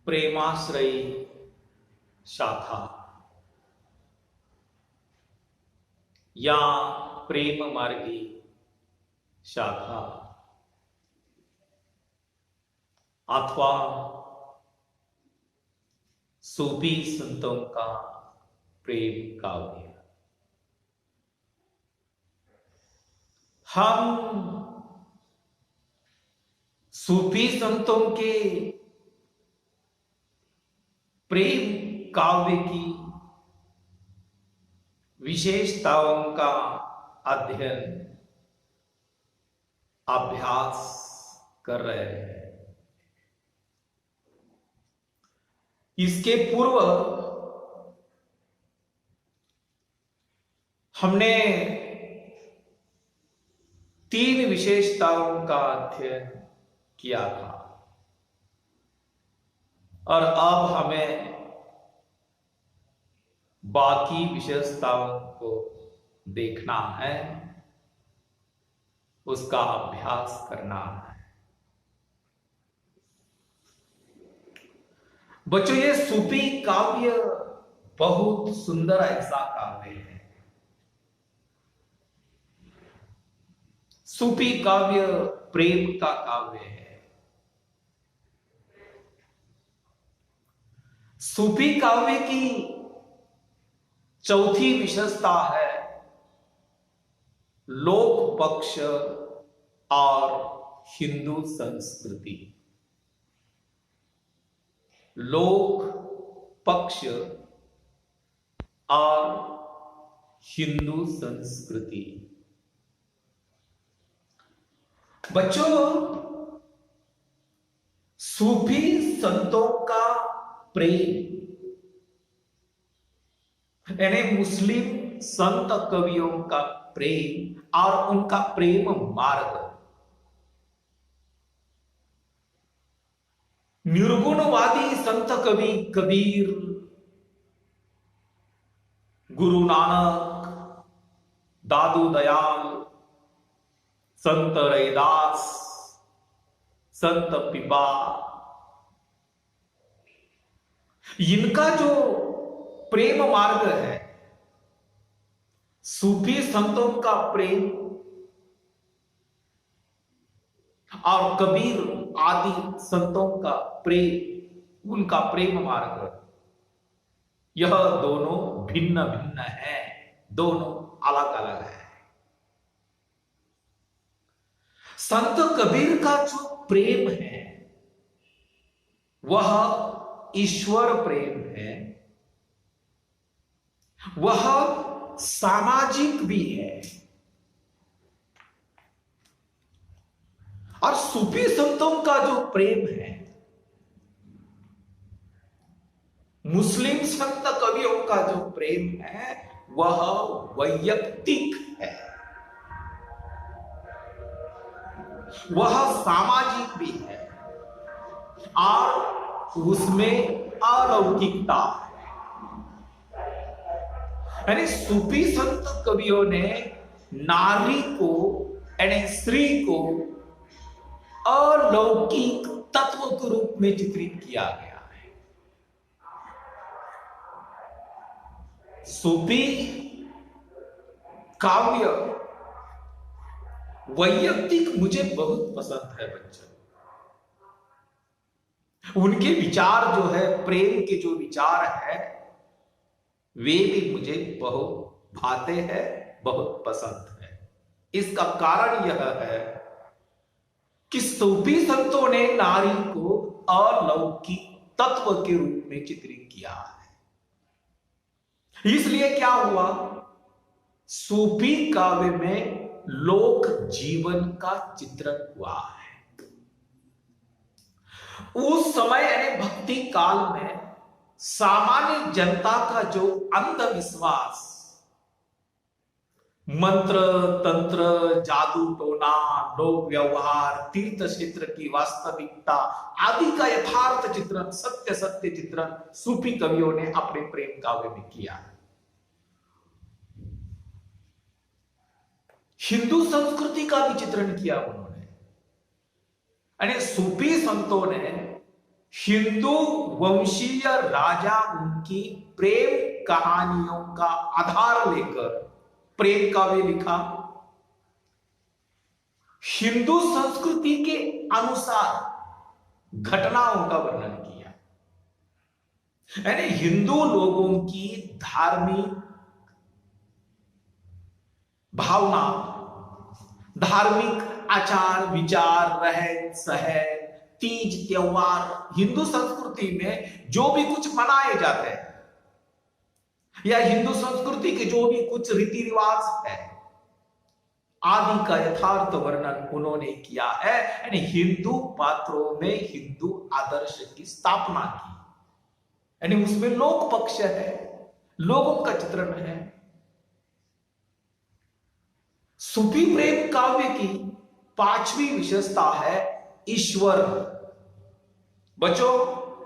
प्रेमाश्रयी शाखा या प्रेम मार्गी शाखा अथवा सूफी संतों का प्रेम काव्य। हम सूफी संतों के प्रेम काव्य की विशेषताओं का अध्ययन अभ्यास कर रहे हैं। इसके पूर्व हमने 3 विशेषताओं का अध्ययन किया था और अब हमें बाकी विशेषताओं को देखना है, उसका अभ्यास करना है। बच्चों, ये सूफी काव्य बहुत सुंदर ऐसा काव्य है। सूफी काव्य प्रेम का काव्य है। सूफी काव्य की चौथी विशेषता है लोक पक्ष और हिंदू संस्कृति। लोक पक्ष और हिंदू संस्कृति। बच्चों, सूफी संतों का प्रेम यानी मुस्लिम संत कवियों का प्रेम और उनका प्रेम मार्ग निर्गुणवादी संत कवि कबीर, गुरु नानक, दादू दयाल, संत रैदास, संत पिपा, इनका जो प्रेम मार्ग है, सूफी संतों का प्रेम और कबीर आदि संतों का प्रेम, उनका प्रेम मार्ग, यह दोनों भिन्न भिन्न है, दोनों अलग अलग है। संत कबीर का जो प्रेम है वह ईश्वर प्रेम है, वह सामाजिक भी है। और सूफी संतों का जो प्रेम है, मुस्लिम संत कवियों का जो प्रेम है, वह वैयक्तिक है, वह सामाजिक भी है और उसमें अलौकिकता है। यानी सूफी संत कवियों ने नारी को यानी स्त्री को अलौकिक तत्व के रूप में चित्रित किया गया है। सूफी काव्य वैयक्तिक मुझे बहुत पसंद है बच्चों। उनके विचार जो है, प्रेम के जो विचार है, वे भी मुझे बहुत भाते हैं, बहुत पसंद है। इसका कारण यह है कि सूफी संतों ने नारी को अलौकिक तत्व के रूप में चित्रित किया है। इसलिए क्या हुआ, सूफी काव्य में लोक जीवन का चित्रण हुआ है। उस समय यानी भक्ति काल में सामान्य जनता का जो अंधविश्वास, मंत्र तंत्र, जादू टोना, लोक व्यवहार, तीर्थ क्षेत्र की वास्तविकता आदि का यथार्थ चित्रण, सत्य सत्य चित्रण सूफी कवियों ने अपने प्रेम काव्य में किया। हिंदू संस्कृति का भी चित्रण किया उन्होंने। यानी सूफी संतों ने हिंदू वंशीय राजा उनकी प्रेम कहानियों का आधार लेकर प्रेम काव्य लिखा। हिंदू संस्कृति के अनुसार घटनाओं का वर्णन किया। यानी हिंदू लोगों की धार्मिक भावना, धार्मिक आचार विचार, रहन सहन, तीज त्योहार, हिंदू संस्कृति में जो भी कुछ मनाए जाते हैं या हिंदू संस्कृति के जो भी कुछ रीति रिवाज है आदि का यथार्थ वर्णन उन्होंने किया है। यानी हिंदू पात्रों में हिंदू आदर्श की स्थापना की, यानी उसमें लोक पक्ष है, लोगों का चित्रण है। सूफी प्रेम काव्य की पांचवी विशेषता है ईश्वर। बच्चों,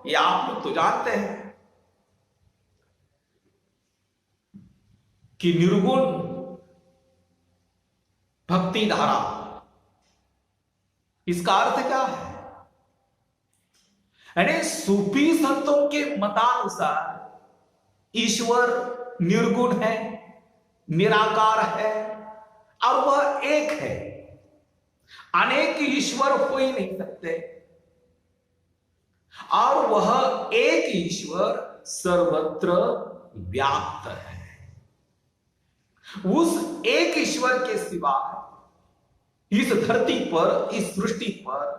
ये आप लोग तो जानते हैं कि निर्गुण भक्ति धारा, इसका अर्थ क्या है? यानी सूफी संतों के मतानुसार ईश्वर निर्गुण है, निराकार है और वह एक है। अनेक ईश्वर हो ही नहीं सकते और वह एक ईश्वर सर्वत्र व्याप्त है। उस एक ईश्वर के सिवा इस धरती पर, इस सृष्टि पर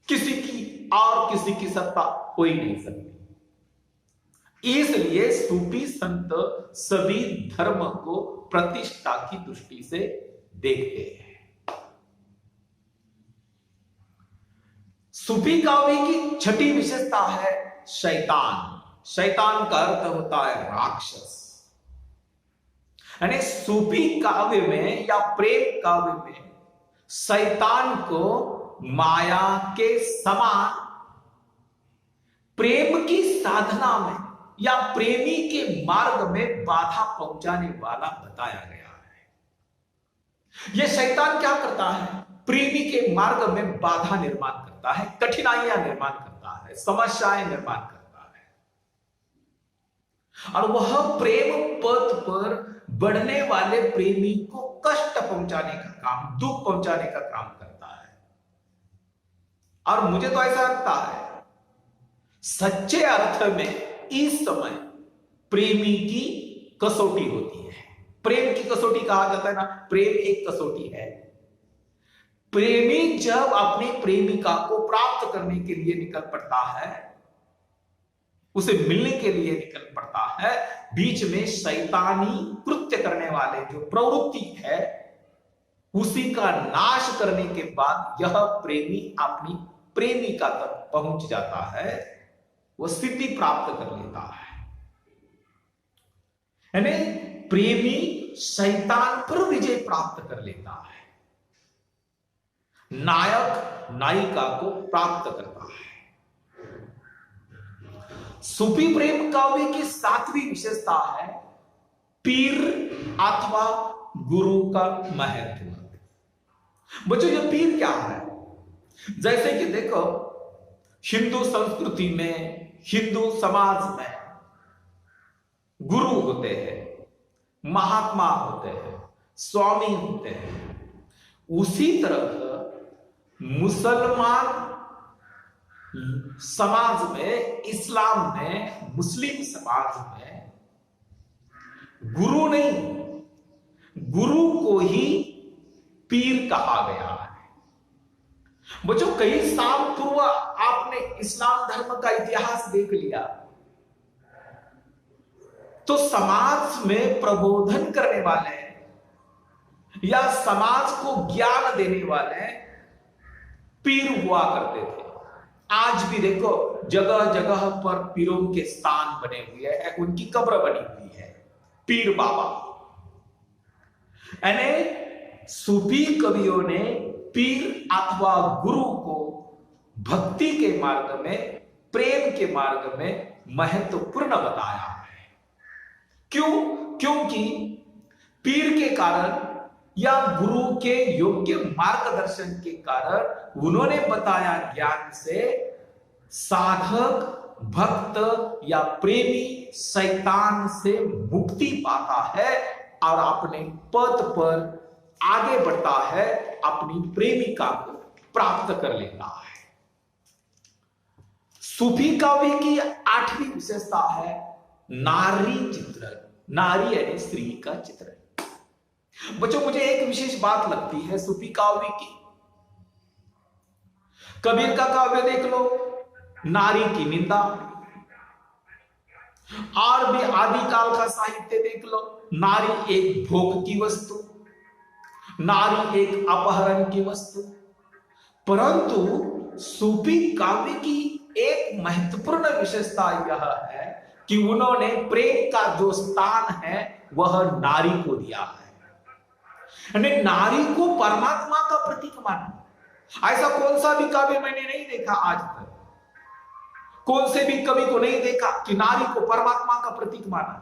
किसी की सत्ता हो ही नहीं सकती। इसलिए सूफी संत सभी धर्म को प्रतिष्ठा की दृष्टि से देखते हैं। सूफी काव्य की छठी विशेषता है शैतान। शैतान का अर्थ होता है राक्षस। यानी सूफी काव्य में या प्रेम काव्य में शैतान को माया के समान प्रेम की साधना में या प्रेमी के मार्ग में बाधा पहुंचाने वाला बताया गया है। यह शैतान क्या करता है? प्रेमी के मार्ग में बाधा निर्माण करता है, कठिनाइयां निर्माण करता है, समस्याएं निर्माण करता है और वह प्रेम पथ पर बढ़ने वाले प्रेमी को कष्ट पहुंचाने का काम, दुख पहुंचाने का काम करता है। और मुझे तो ऐसा लगता है सच्चे अर्थ में इस समय प्रेमी की कसौटी होती है। प्रेम की कसौटी कहा जाता है ना, प्रेम एक कसौटी है। प्रेमी जब अपनी प्रेमिका को प्राप्त करने के लिए निकल पड़ता है, उसे मिलने के लिए निकल पड़ता है, बीच में शैतानी कृत्य करने वाले जो प्रवृत्ति है उसी का नाश करने के बाद यह प्रेमी अपनी प्रेमिका तक पहुंच जाता है, वह सिद्धि प्राप्त कर लेता है। यानी प्रेमी शैतान पर विजय प्राप्त कर लेता है, नायक नायिका को प्राप्त करता है। सूफी प्रेम काव्य की सातवीं विशेषता है पीर अथवा गुरु का महत्व। बच्चों, ये पीर क्या है? जैसे कि देखो, हिंदू संस्कृति में, हिंदू समाज में गुरु होते हैं, महात्मा होते हैं, स्वामी होते हैं। उसी तरह मुसलमान समाज में, इस्लाम में, मुस्लिम समाज में गुरु नहीं, गुरु को ही पीर कहा गया है। बच्चों, कई साल पूर्व आपने इस्लाम धर्म का इतिहास देख लिया तो समाज में प्रबोधन करने वाले या समाज को ज्ञान देने वाले पीर हुआ करते थे। आज भी देखो जगह जगह पर पीरों के स्थान बने हुए हैं, उनकी कब्र बनी हुई है, पीर बाबा। यानी सूफी कवियों ने पीर अथवा गुरु को भक्ति के मार्ग में, प्रेम के मार्ग में महत्वपूर्ण बताया है। क्यों? क्योंकि पीर के कारण या गुरु के योग्य मार्गदर्शन के कारण उन्होंने बताया ज्ञान से साधक, भक्त या प्रेमी शैतान से मुक्ति पाता है और अपने पद पर आगे बढ़ता है, अपनी प्रेमिका को प्राप्त कर लेता है। सूफी काव्य की 8वीं विशेषता है नारी चित्रण। नारी यानी स्त्री का चित्रण। बच्चों, मुझे एक विशेष बात लगती है सूफी काव्य की। कबीर का काव्य देख लो, नारी की निंदा। और भी आदिकाल का साहित्य देख लो, नारी एक भोग की वस्तु, नारी एक अपहरण की वस्तु। परंतु सूफी काव्य की एक महत्वपूर्ण विशेषता यह है कि उन्होंने प्रेम का जो स्थान है वह नारी को दिया है। नारी को परमात्मा का प्रतीक माना। ऐसा कौन सा भी काव्य मैंने नहीं देखा आज तक, कौन से भी कवि को नहीं देखा कि नारी को परमात्मा का प्रतीक माना।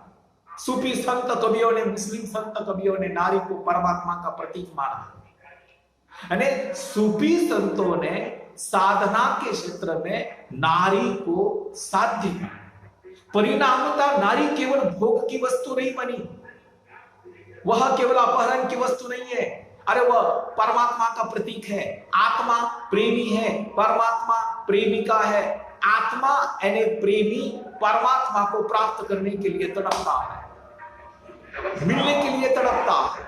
सूफी संत कवियों ने, मुस्लिम संत कवियों ने नारी को परमात्मा का प्रतीक माना। सूफी संतों ने साधना के क्षेत्र में नारी को साध्य किया। परिणामतः नारी केवल भोग की वस्तु नहीं बनी, वह केवल अपहरण की वस्तु नहीं है। अरे वह परमात्मा का प्रतीक है। आत्मा प्रेमी है, परमात्मा प्रेमिका है। आत्मा यानी प्रेमी परमात्मा को प्राप्त करने के लिए तड़पता है, मिलने के लिए तड़पता है,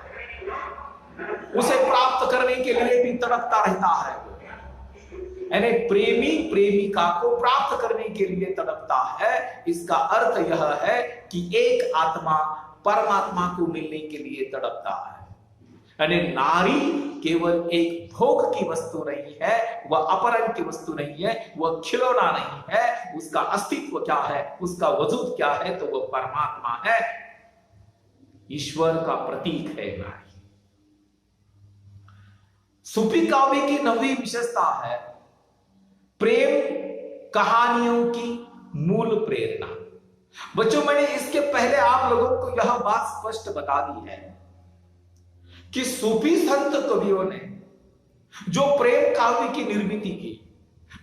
उसे प्राप्त करने के लिए भी तड़पता रहता है। यानी प्रेमी प्रेमिका को प्राप्त करने के लिए तड़पता है। इसका अर्थ यह है कि एक आत्मा परमात्मा को मिलने के लिए तड़पता है। यानी नारी केवल एक भोग की वस्तु नहीं है, वह अपहरण की वस्तु नहीं है, वह खिलौना नहीं है। उसका अस्तित्व क्या है, उसका वजूद क्या है, तो वह परमात्मा है, ईश्वर का प्रतीक है नारी। सूफी काव्य की 9वीं विशेषता है प्रेम कहानियों की मूल प्रेरणा। बच्चों, मैंने इसके पहले आप लोगों को यह बात स्पष्ट बता दी है कि सूफी संत कवियों ने जो प्रेम काव्य की निर्मिति की,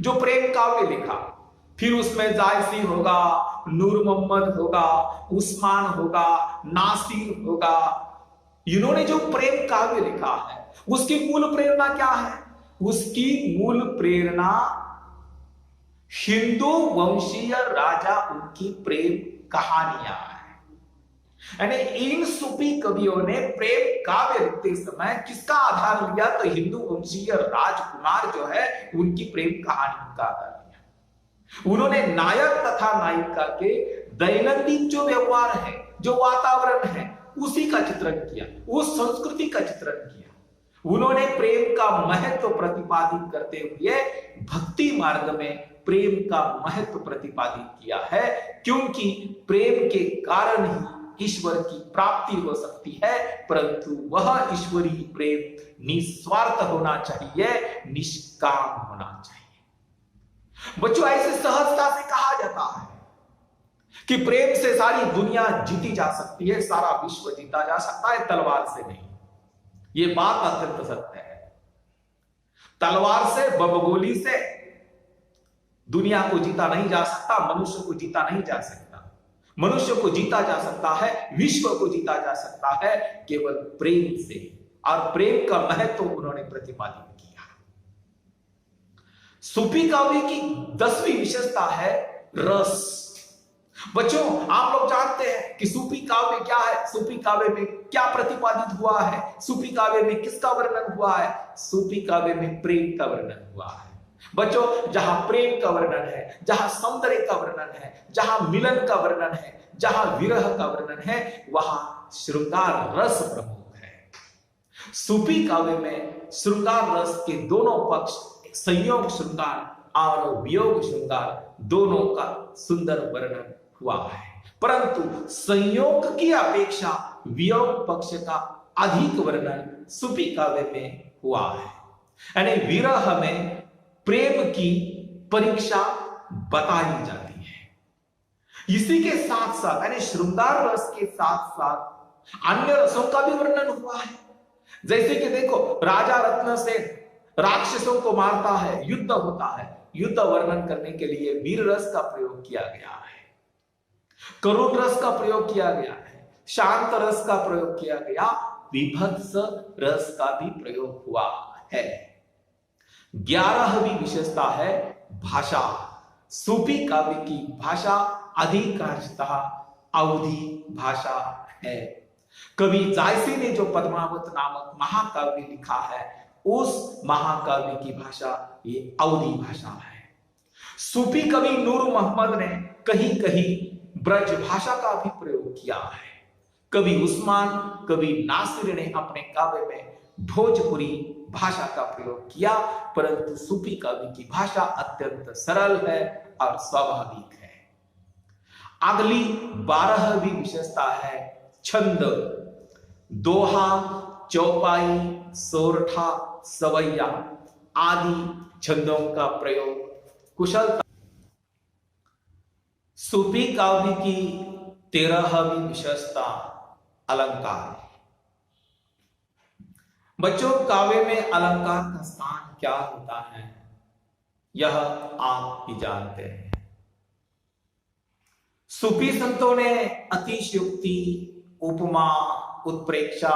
जो प्रेम काव्य लिखा, फिर उसमें जायसी होगा, नूर मोहम्मद होगा, उस्मान होगा, नासिर होगा, इन्होंने जो प्रेम काव्य लिखा है उसकी मूल प्रेरणा क्या है? उसकी मूल प्रेरणा हिंदू वंशीय राजा उनकी प्रेम कहानियां हैं। यानी इन सूफी कवियों ने प्रेम काव्य लिखते समय किसका आधार लिया? तो हिंदू वंशीय राजकुमार जो है उनकी प्रेम कहानी का आधार लिया। उन्होंने नायक तथा नायिका के दैनंदिन जो व्यवहार है, जो वातावरण है, उसी का चित्रण किया, उस संस्कृति का चित्रण किया। उन्होंने प्रेम का महत्व प्रतिपादित करते हुए भक्ति मार्ग में प्रेम का महत्व प्रतिपादित किया है, क्योंकि प्रेम के कारण ही ईश्वर की प्राप्ति हो सकती है। परंतु वह ईश्वरीय प्रेम निस्वार्थ होना चाहिए, निष्काम होना चाहिए। बच्चों, ऐसे सहजता से कहा जाता है कि प्रेम से सारी दुनिया जीती जा सकती है, सारा विश्व जीता जा सकता है, तलवार से नहीं। ये बात अत्यंत सत्य है। तलवार से, बमगोली से दुनिया को जीता नहीं जा सकता, मनुष्य को जीता नहीं जा सकता। मनुष्य को जीता जा सकता है, विश्व को जीता जा सकता है केवल प्रेम से। और प्रेम का महत्व उन्होंने प्रतिपादित किया। सूफी काव्य की 10वीं विशेषता है रस। बच्चों, आप लोग जानते हैं कि सूफी काव्य क्या है, सूफी काव्य में क्या प्रतिपादित हुआ है, सूफी काव्य में किसका वर्णन हुआ है? सूफी काव्य में प्रेम का वर्णन हुआ है। बच्चों, जहां प्रेम का वर्णन है, जहां सौंदर्य का वर्णन है, जहां मिलन का वर्णन है, जहां विरह का वर्णन है, वहां श्रृंगार रस प्रमुख है। सूफी काव्य में श्रृंगार रस के दोनों पक्ष, संयोग श्रृंगार और वियोग श्रृंगार, दोनों का सुंदर वर्णन हुआ है। परंतु संयोग की अपेक्षा वियोग पक्ष का अधिक वर्णन सूफी काव्य में हुआ है। यानी विरह में प्रेम की परीक्षा बताई जाती है। इसी के साथ साथ, यानी श्रृंगार रस के साथ साथ अन्य रसों का भी वर्णन हुआ है। जैसे कि देखो, राजा रत्न से राक्षसों को मारता है, युद्ध होता है, युद्ध वर्णन करने के लिए वीर रस का प्रयोग किया गया है, करुण रस का प्रयोग किया गया है, शांत रस का प्रयोग किया गया, विभत्स रस का भी प्रयोग हुआ है। 11वीं विशेषता है भाषा। सूफी काव्य की भाषा अधिकांशतः अवधी भाषा है। कवि जायसी ने जो पद्मावत नामक महाकाव्य लिखा है, उस महाकाव्य की भाषा ये अवधी भाषा है। सूफी कवि नूर मोहम्मद ने कहीं कहीं ब्रज भाषा का भी प्रयोग किया है। कवि उस्मान, कवि नासिर ने अपने काव्य में भोजपुरी भाषा का प्रयोग किया, परंतु सूफी काव्य की भाषा अत्यंत सरल है और स्वाभाविक है। अगली 12वीं विशेषता है छंद। दोहा, चौपाई, सोरठा, सवैया आदि छंदों का प्रयोग कुशलता। सूफी काव्य की 13वीं विशेषता अलंकार। बच्चों, काव्य में अलंकार का स्थान क्या होता है, यह आप ही जानते हैं। सूफी संतों ने अतिशयोक्ति, उपमा, उत्प्रेक्षा,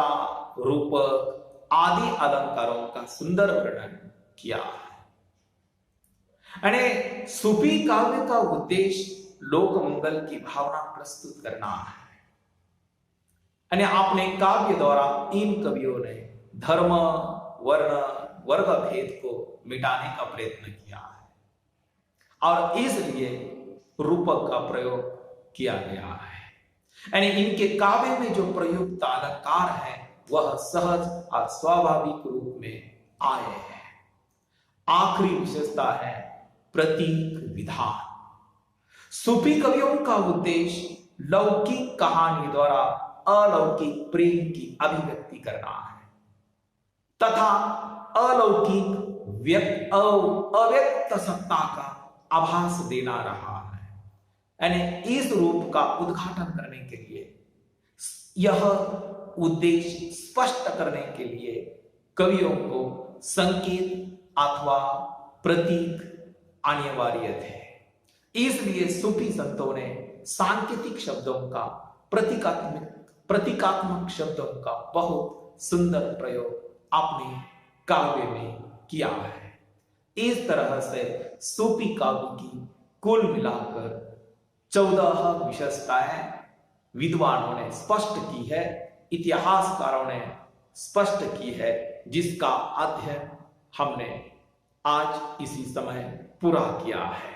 रूपक आदि अलंकारों का सुंदर वर्णन किया है। यानी सूफी काव्य का उद्देश्य लोक मंगल की भावना प्रस्तुत करना है। यानी अपने काव्य द्वारा इन कवियों ने धर्म, वर्ण, वर्ग भेद को मिटाने का प्रयत्न किया है और इसलिए रूपक का प्रयोग किया गया है। यानी इनके काव्य में जो प्रयुक्त अलंकार है वह सहज और स्वाभाविक रूप में आए हैं। आखिरी विशेषता है प्रतीक विधान। सूफी कवियों का उद्देश्य लौकिक कहानी द्वारा अलौकिक प्रेम की अभिव्यक्ति करना है तथा अलौकिक अव्यक्त सत्ता का आभास देना रहा है। यानी इस रूप का उद्घाटन करने के लिए, यह उद्देश्य स्पष्ट करने के लिए कवियों को संकेत अथवा प्रतीक अनिवार्य थे। इसलिए सूफी संतों ने सांकेतिक शब्दों का, प्रतीकात्मक शब्दों का बहुत सुंदर प्रयोग अपने काव्य में किया है। इस तरह से सूफी काव्य की कुल मिलाकर 14 विशेषताएं विद्वानों ने स्पष्ट की है, इतिहासकारों ने स्पष्ट की है, जिसका अध्ययन हमने आज इसी समय पूरा किया है।